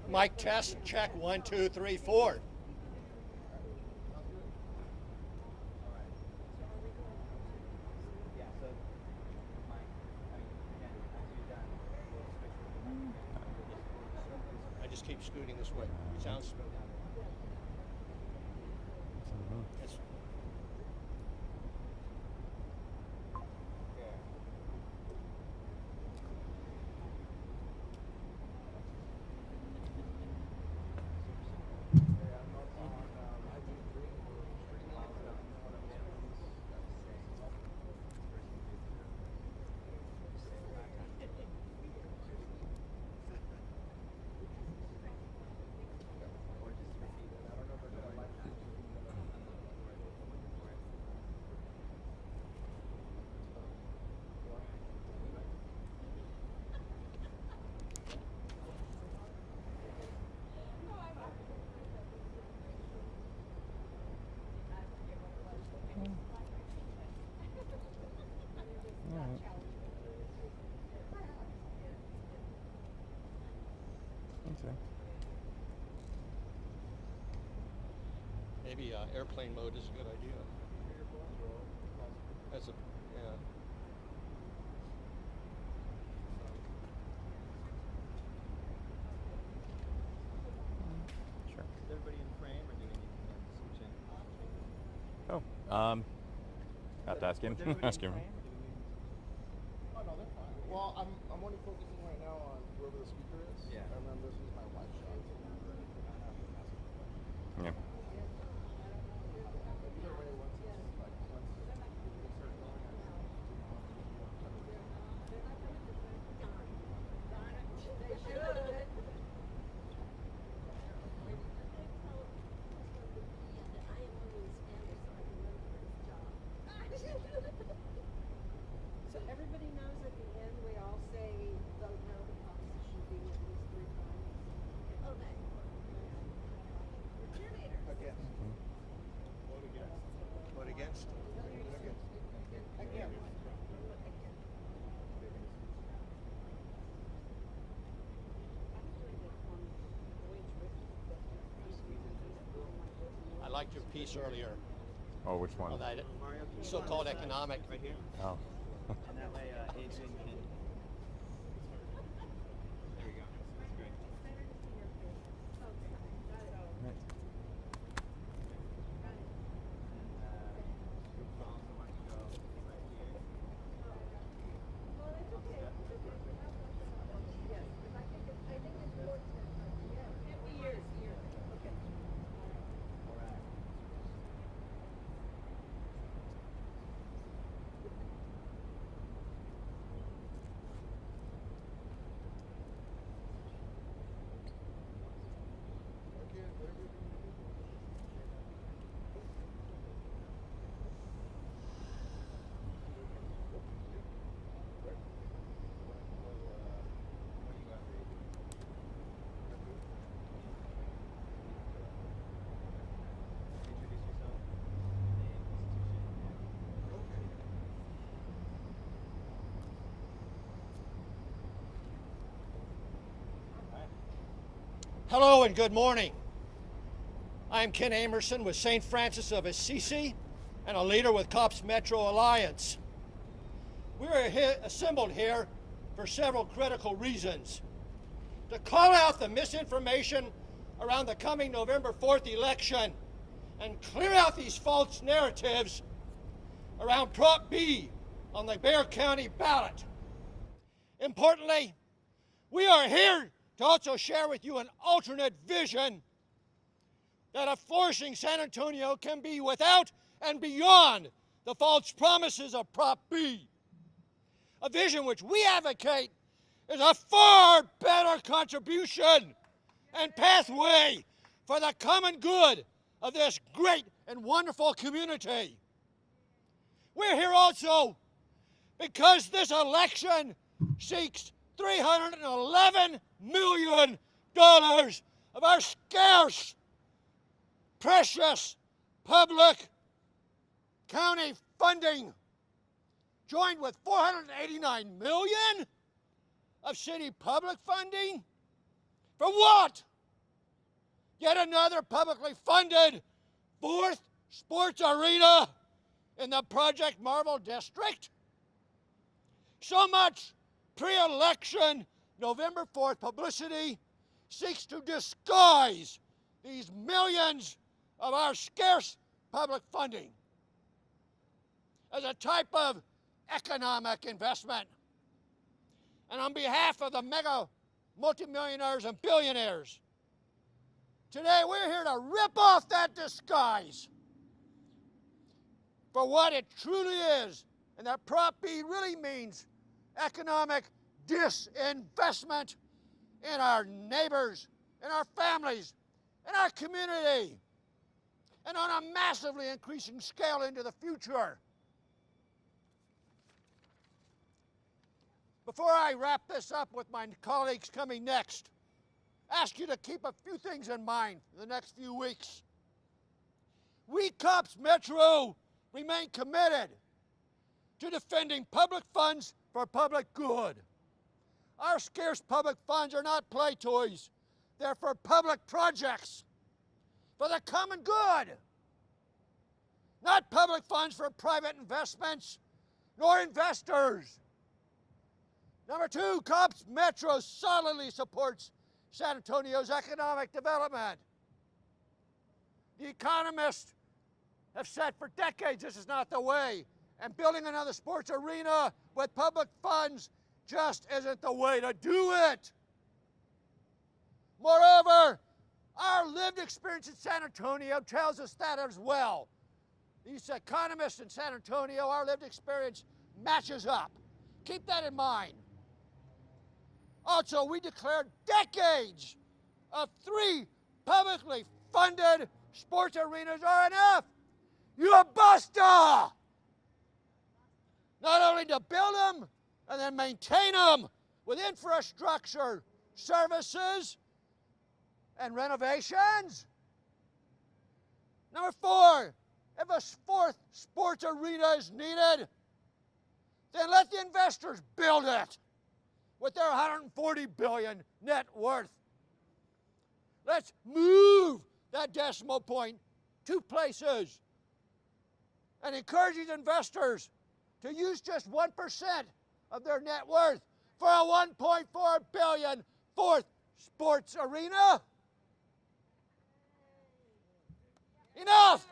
Mic test, check, 1, 2, 3, 4. I just keep scooting this way. It sounds smooth. Yes. Okay. Maybe airplane mode is a good idea. As a, yeah. Sure. Is everybody in frame, or do we need to switch in? Oh, have to ask him. Is everybody Ask in him. frame, or do we need to- Oh no, they're fine. Well, I'm only focusing right now on whoever the speaker is. Yeah. And then this is my wide shot. Yeah. Either way, once it's like once we start going, So everybody knows at the end, we all say, vote no, the policy should be at least 3 times. Okay. against. Vote against. Vote against? Again. I liked your piece earlier Oh, which one? on that Mario, can you so-called go on this side? economic. Right here? Oh. And that way, Adrian can. There we go. That's great. You also want to go right here. All right. Okay, very good. What do you got, Adrian? Introduce yourself, name, institution. Okay. Hello and good morning. I'm Ken Amerson with St. Francis of Assisi and a leader with COPS Metro Alliance. We are assembled here for several critical reasons. To call out the misinformation around the coming November 4th election and clear out these false narratives around Prop B on the Bexar County ballot. Importantly, we are here to also share with you an alternate vision that a flourishing San Antonio can be without and beyond the false promises of Prop B. A vision which we advocate is a far better contribution and pathway for the common good of this great and wonderful community. We're here also because this election seeks $311 million of our scarce, precious public county funding, joined with $489 million of city public funding? For what? Yet another publicly funded fourth sports arena in the Project Marvel district? So much pre-election November 4th publicity seeks to disguise these millions of our scarce public funding as a type of economic investment. And on behalf of the mega multimillionaires and billionaires, today we're here to rip off that disguise for what it truly is, and that Prop B really means economic disinvestment in our neighbors, in our families, in our community, and on a massively increasing scale into the future. Before I wrap this up with my colleagues coming next, ask you to keep a few things in mind in the next few weeks. We Cops Metro remain committed to defending public funds for public good. Our scarce public funds are not play toys. They're for public projects, for the common good. Not public funds for private investments, nor investors. Number two, Cops Metro solidly supports San Antonio's economic development. The economists have said for decades this is not the way, and building another sports arena with public funds just isn't the way to do it. Moreover, our lived experience in San Antonio tells us that as well. These economists in San Antonio, our lived experience matches up. Keep that in mind. Also, we declared decades of 3 publicly funded sports arenas are enough. You basta! Not only to build them and then maintain them with infrastructure, services, and renovations. Number 4, if a 4th sports arena is needed, then let the investors build it with their $140 billion net worth. Let's move that decimal point 2 places and encourage these investors to use just 1% of their net worth for a $1.4 billion 4th sports arena. Enough!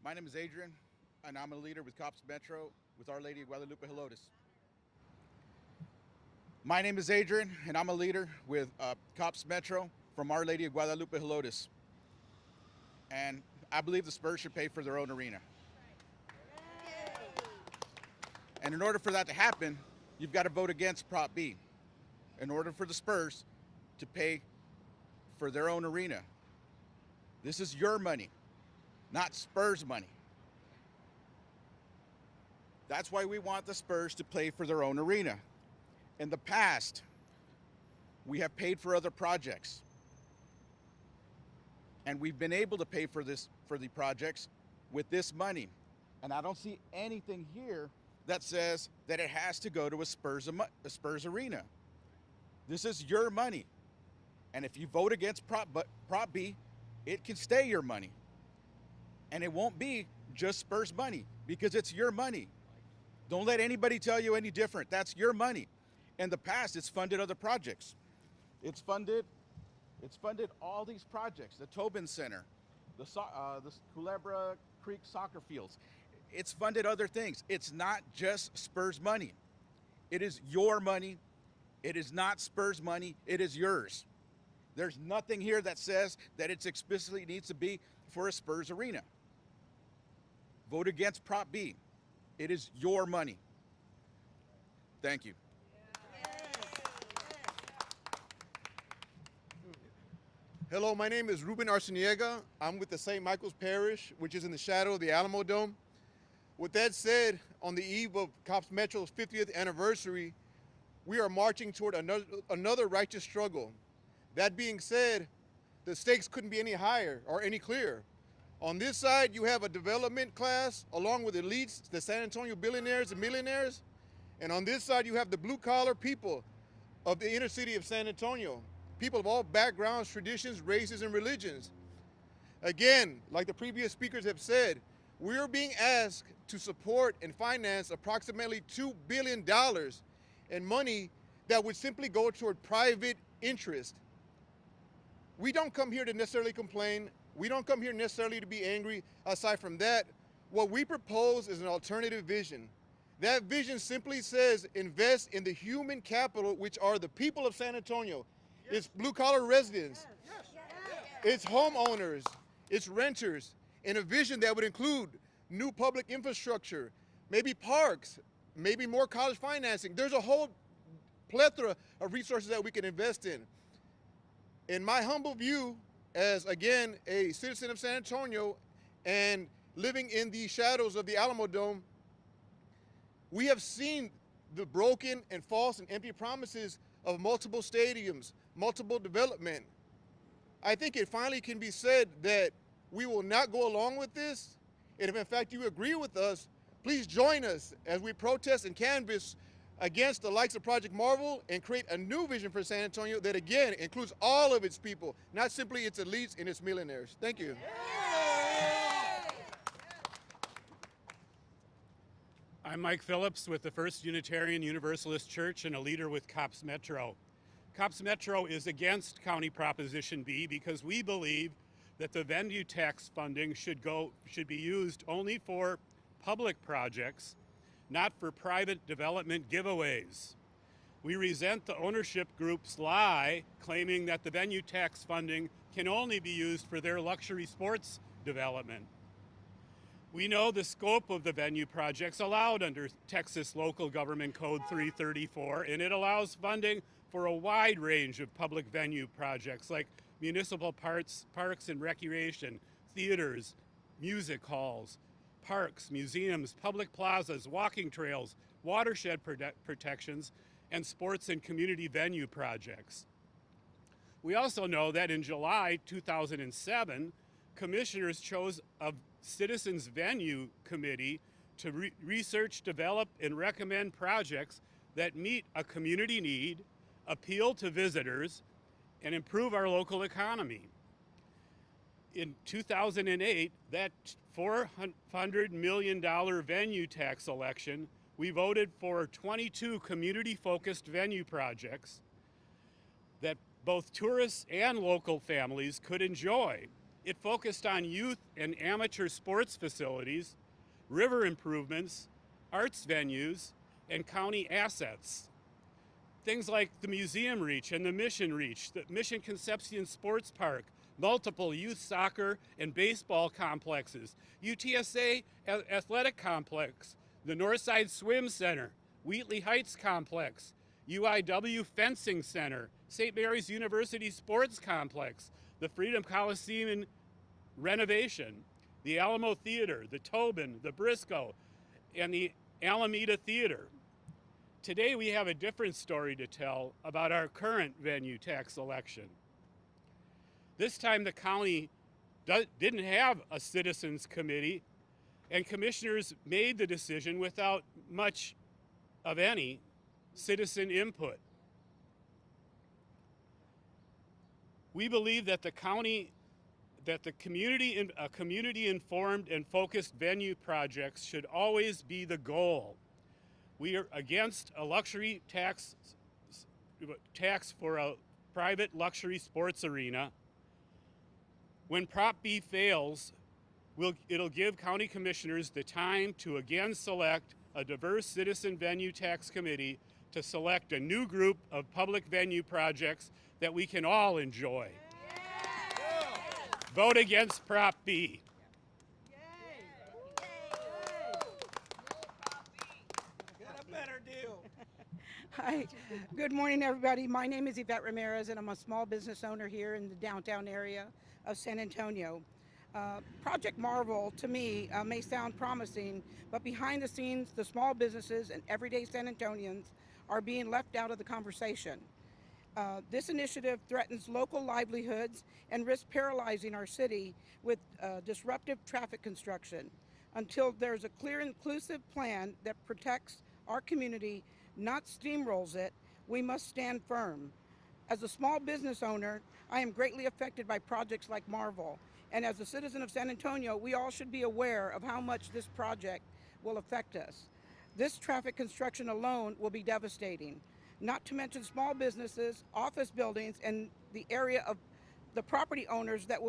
My name is Adrian, and I'm a leader with Cops Metro with Our Lady of Guadalupe Helotes. My name is Adrian, and I'm a leader with Cops Metro from Our Lady of Guadalupe Helotes. And I believe the Spurs should pay for their own arena. And in order for that to happen, you've got to vote against Prop B in order for the Spurs to pay for their own arena. This is your money, not Spurs money. That's why we want the Spurs to pay for their own arena. In the past, we have paid for other projects. And we've been able to pay for the projects with this money. And I don't see anything here that says that it has to go to a Spurs arena. This is your money. And if you vote against Prop B, it can stay your money. And it won't be just Spurs money because it's your money. Don't let anybody tell you any different. That's your money. In the past, it's funded other projects. It's funded all these projects, the Tobin Center, the Culebra Creek soccer fields. It's funded other things. It's not just Spurs money. It is your money. It is not Spurs money. It is yours. There's nothing here that says that it explicitly needs to be for a Spurs arena. Vote against Prop B. It is your money. Thank you. Hello, my name is Ruben Arciniega. I'm with the St. Michael's Parish, which is in the shadow of the Alamo Dome. With that said, on the eve of Cops Metro's 50th anniversary, we are marching toward another righteous struggle. That being said, the stakes couldn't be any higher or any clearer. On this side, you have a development class along with elites, the San Antonio billionaires and millionaires. And on this side, you have the blue-collar people of the inner city of San Antonio, people of all backgrounds, traditions, races, and religions. Again, like the previous speakers have said, we're being asked to support and finance approximately $2 billion in money that would simply go toward private interest. We don't come here to necessarily complain. We don't come here necessarily to be angry. Aside from that, what we propose is an alternative vision. That vision simply says invest in the human capital, which are the people of San Antonio. Yes. It's blue-collar residents. Yes. Yes. It's homeowners. It's renters. In a vision that would include new public infrastructure, maybe parks, maybe more college financing. There's a whole plethora of resources that we can invest in. In my humble view, as again a citizen of San Antonio and living in the shadows of the Alamo Dome, we have seen the broken and false and empty promises of multiple stadiums, multiple development. I think it finally can be said that we will not go along with this. And if in fact you agree with us, please join us as we protest and canvass against the likes of Project Marvel and create a new vision for San Antonio that again includes all of its people, not simply its elites and its millionaires. Thank you. I'm Mike Phillips with the First Unitarian Universalist Church and a leader with COPS Metro. COPS Metro is against County Proposition B because we believe that the venue tax funding should be used only for public projects, not for private development giveaways. We resent the ownership group's lie claiming that the venue tax funding can only be used for their luxury sports development. We know the scope of the venue projects allowed under Texas Local Government Code 334, and it allows funding for a wide range of public venue projects like municipal parks and recreation, theaters, music halls, parks, museums, public plazas, walking trails, watershed protections, and sports and community venue projects. We also know that in July 2007, commissioners chose a Citizens Venue Committee to research, develop, and recommend projects that meet a community need, appeal to visitors, and improve our local economy. In 2008, that $400 million venue tax election, we voted for 22 community-focused venue projects that both tourists and local families could enjoy. It focused on youth and amateur sports facilities, river improvements, arts venues, and county assets. Things like the Museum Reach and the Mission Reach, the Mission Concepcion Sports Park, multiple youth soccer and baseball complexes, UTSA Athletic Complex, the Northside Swim Center, Wheatley Heights Complex, UIW Fencing Center, St. Mary's University Sports Complex, the Freedom Coliseum renovation, the Alamo Theater, the Tobin, the Briscoe, and the Alameda Theater. Today we have a different story to tell about our current venue tax election. This time the county didn't have a citizens committee, and commissioners made the decision without much of any citizen input. We believe that community-informed and focused venue projects should always be the goal. We are against a luxury tax for a private luxury sports arena. When Prop B fails, it'll give county commissioners the time to again select a diverse citizen venue tax committee to select a new group of public venue projects that we can all enjoy. Vote against Prop B. Hi, good morning, everybody. My name is Yvette Ramirez, and I'm a small business owner here in the downtown area of San Antonio. Project Marvel, to me, may sound promising, but behind the scenes, the small businesses and everyday San Antonians are being left out of the conversation. This initiative threatens local livelihoods and risks paralyzing our city with disruptive traffic construction. Until there's a clear, inclusive plan that protects our community, not steamrolls it, we must stand firm. As a small business owner, I am greatly affected by projects like Marvel. And as a citizen of San Antonio, we all should be aware of how much this project will affect us. This traffic construction alone will be devastating, not to mention small businesses, office buildings, and the area of the property owners that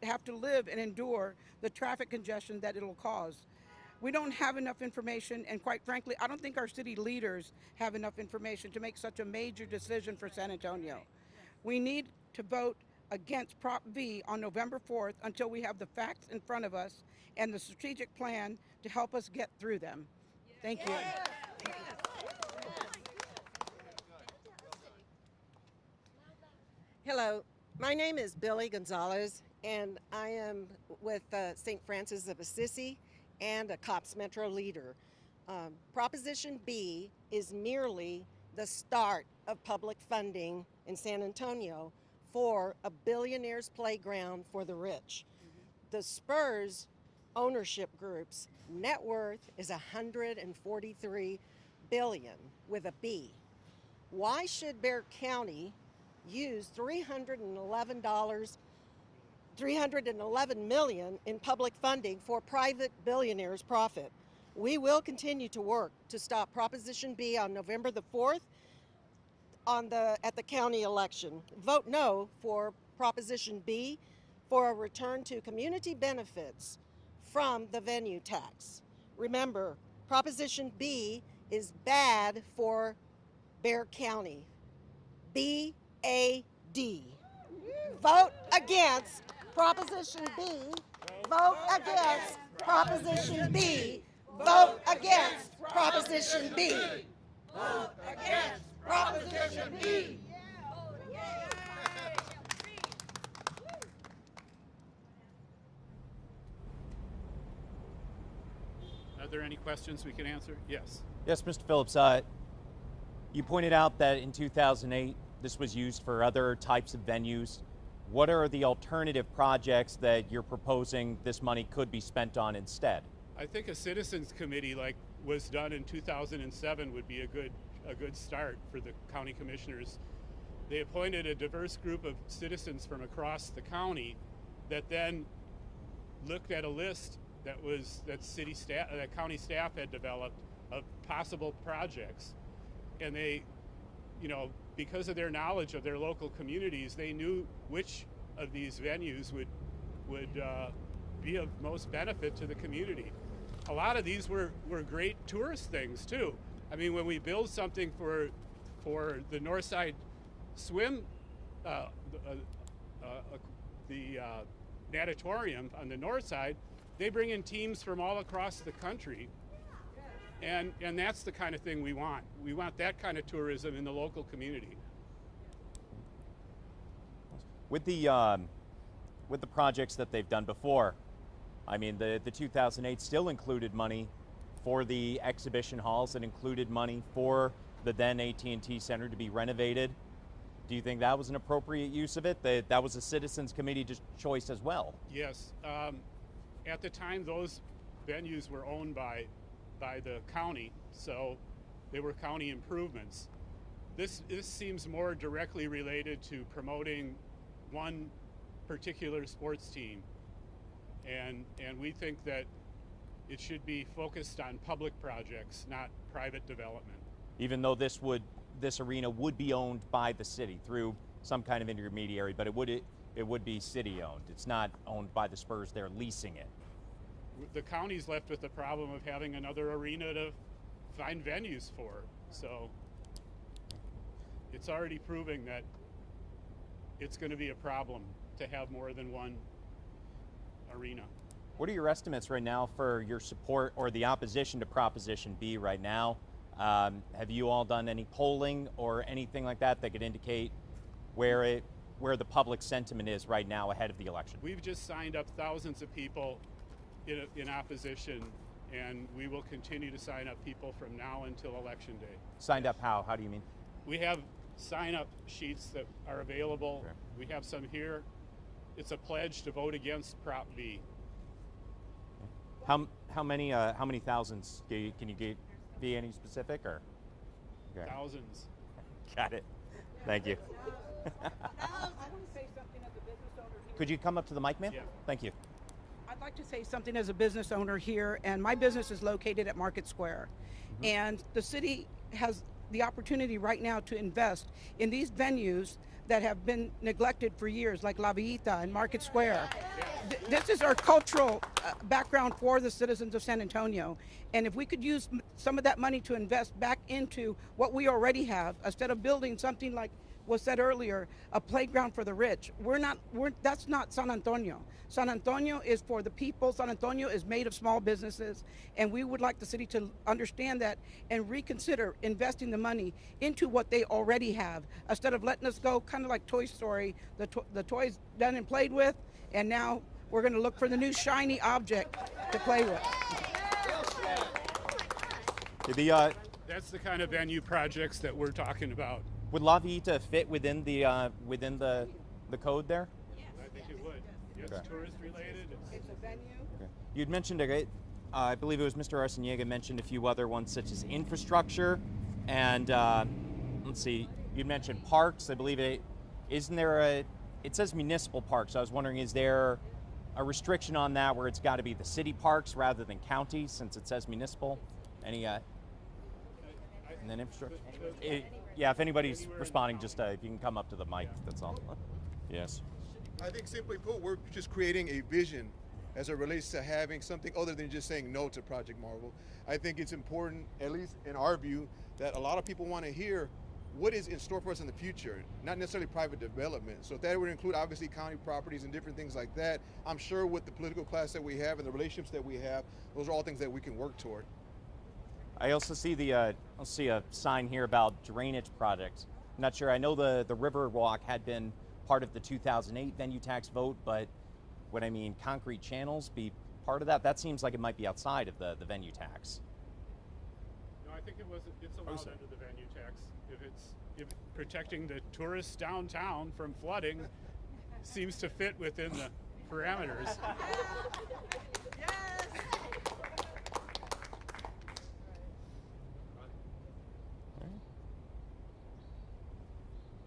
have to live and endure the traffic congestion that it'll cause. We don't have enough information, and quite frankly, I don't think our city leaders have enough information to make such a major decision for San Antonio. We need to vote against Prop V on November 4th until we have the facts in front of us and the strategic plan to help us get through them. Thank you. Hello, my name is Billy Gonzalez, and I am with St. Francis of Assisi and a COPS Metro leader. Proposition B is merely the start of public funding in San Antonio for a billionaire's playground for the rich. The Spurs ownership group's net worth is $143 billion with a B. Why should Bexar County use $311 million in public funding for private billionaires' profit? We will continue to work to stop Proposition B on November the 4th at the county election. Vote no for Proposition B for a return to community benefits from the venue tax. Remember, Proposition B is bad for Bexar County. B-A-D. Vote against Proposition B. Vote against Proposition B. Vote against Proposition B. Vote against Proposition B. Are there any questions we can answer? Yes. Yes, Mr. Phillips. You pointed out that in 2008, this was used for other types of venues. What are the alternative projects that you're proposing this money could be spent on instead? I think a citizens committee like was done in 2007 would be a good start for the county commissioners. They appointed a diverse group of citizens from across the county that then looked at a list that county staff had developed of possible projects, and they, because of their knowledge of their local communities, they knew which of these venues would be of most benefit to the community. A lot of these were great tourist things too. I mean, when we build something for the Northside Swim, the natatorium on the north side, they bring in teams from all across the country. And that's the kind of thing we want. We want that kind of tourism in the local community. With the projects that they've done before, I mean, the 2008 still included money for the exhibition halls. It included money for the then AT&T Center to be renovated. Do you think that was an appropriate use of it? That was a citizens committee choice as well. Yes. At the time, those venues were owned by the county, so they were county improvements. This seems more directly related to promoting one particular sports team, and we think that it should be focused on public projects, not private development. Even though this arena would be owned by the city through some kind of intermediary, but it would be city owned. It's not owned by the Spurs. They're leasing it. The county's left with the problem of having another arena to find venues for. So it's already proving that it's going to be a problem to have more than one arena. What are your estimates right now for your support or the opposition to Proposition B right now? Have you all done any polling or anything like that that could indicate where the public sentiment is right now ahead of the election? We've just signed up thousands of people in opposition, and we will continue to sign up people from now until election day. Signed up how? How do you mean? We have sign-up sheets that are available. Sure. We have some here. It's a pledge to vote against Prop B. How many thousands can you be any specific or? Okay. Thousands. Got it. Thank you. I want to say something as a business owner here. Could you come up to the mic, ma'am? Yeah. Thank you. I'd like to say something as a business owner here, and my business is located at Market Square. And the city has the opportunity right now to invest in these venues that have been neglected for years, like La Villita and Market Square. This is our cultural background for the citizens of San Antonio. And if we could use some of that money to invest back into what we already have, instead of building something like was said earlier, a playground for the rich. That's not San Antonio. San Antonio is for the people. San Antonio is made of small businesses, and we would like the city to understand that and reconsider investing the money into what they already have, instead of letting us go kind of like Toy Story, the toys done and played with, and now we're going to look for the new shiny object to play with. That's the kind of venue projects that we're talking about. Would La Villita fit within the code there? I think it would. It's Okay. tourist related. It's a venue. Okay. You'd mentioned, I believe it was Mr. Arciniega mentioned a few other ones such as infrastructure, and let's see, you'd mentioned parks. I believe it says municipal parks. I was wondering, is there a restriction on that where it's got to be the city parks rather than county, since it says municipal? Any and then infrastructure. Yeah, if anybody's responding, just if you can come up to the mic, that's all. Yes. I think simply put, we're just creating a vision as it relates to having something other than just saying no to Project Marvel. I think it's important, at least in our view, that a lot of people want to hear what is in store for us in the future, not necessarily private development. So if that would include obviously county properties and different things like that, I'm sure with the political class that we have and the relationships that we have, those are all things that we can work toward. I also see a sign here about drainage projects. I'm not sure. I know the river walk had been part of the 2008 venue tax vote, but concrete channels be part of that? That seems like it might be outside of the venue tax. No, I think it's allowed under the venue tax. If protecting the tourists downtown from flooding seems to fit within the parameters.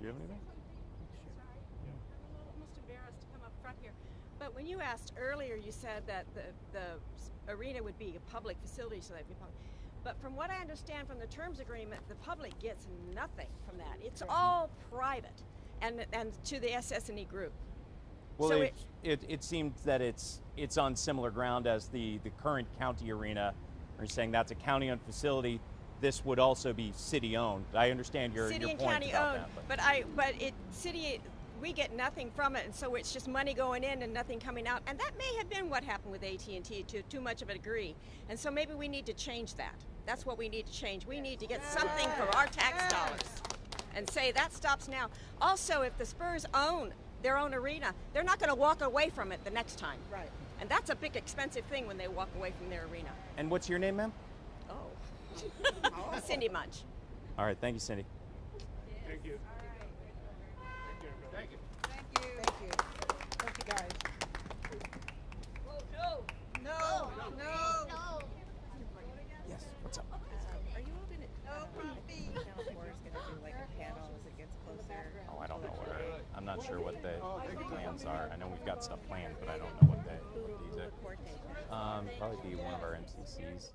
Do you have anything? I'm almost embarrassed to come up front here. But when you asked earlier, you said that the arena would be a public facility, so that'd be public. But from what I understand from the terms agreement, the public gets nothing from that. It's all private, and to the SS&E group. Well, so it seems that it's on similar ground as the current county arena. Are you saying that's a county-owned facility? This would also be city-owned. I understand your city point and county about owned, that. city, we get nothing from it, and so it's just money going in and nothing coming out. And that may have been what happened with AT&T, to too much of a degree. And so maybe we need to change that. That's what we need to change. We need to get something from our tax dollars and say that stops now. Also, if the Spurs own their own arena, they're not going to walk away from it the next time. Right. And that's a big expensive thing when they walk away from their arena. And what's your name, ma'am? Oh, Cindy Munch. All right, thank you, Cindy. Thank you. Thank you. Thank you, guys. Yes, what's up? Are you all gonna? No, Channel 4 is gonna do like a panel as it gets closer. Oh, I don't know I'm not sure what the plans are. I know we've got stuff planned, but I don't know what these are. Probably be one of our MCCs.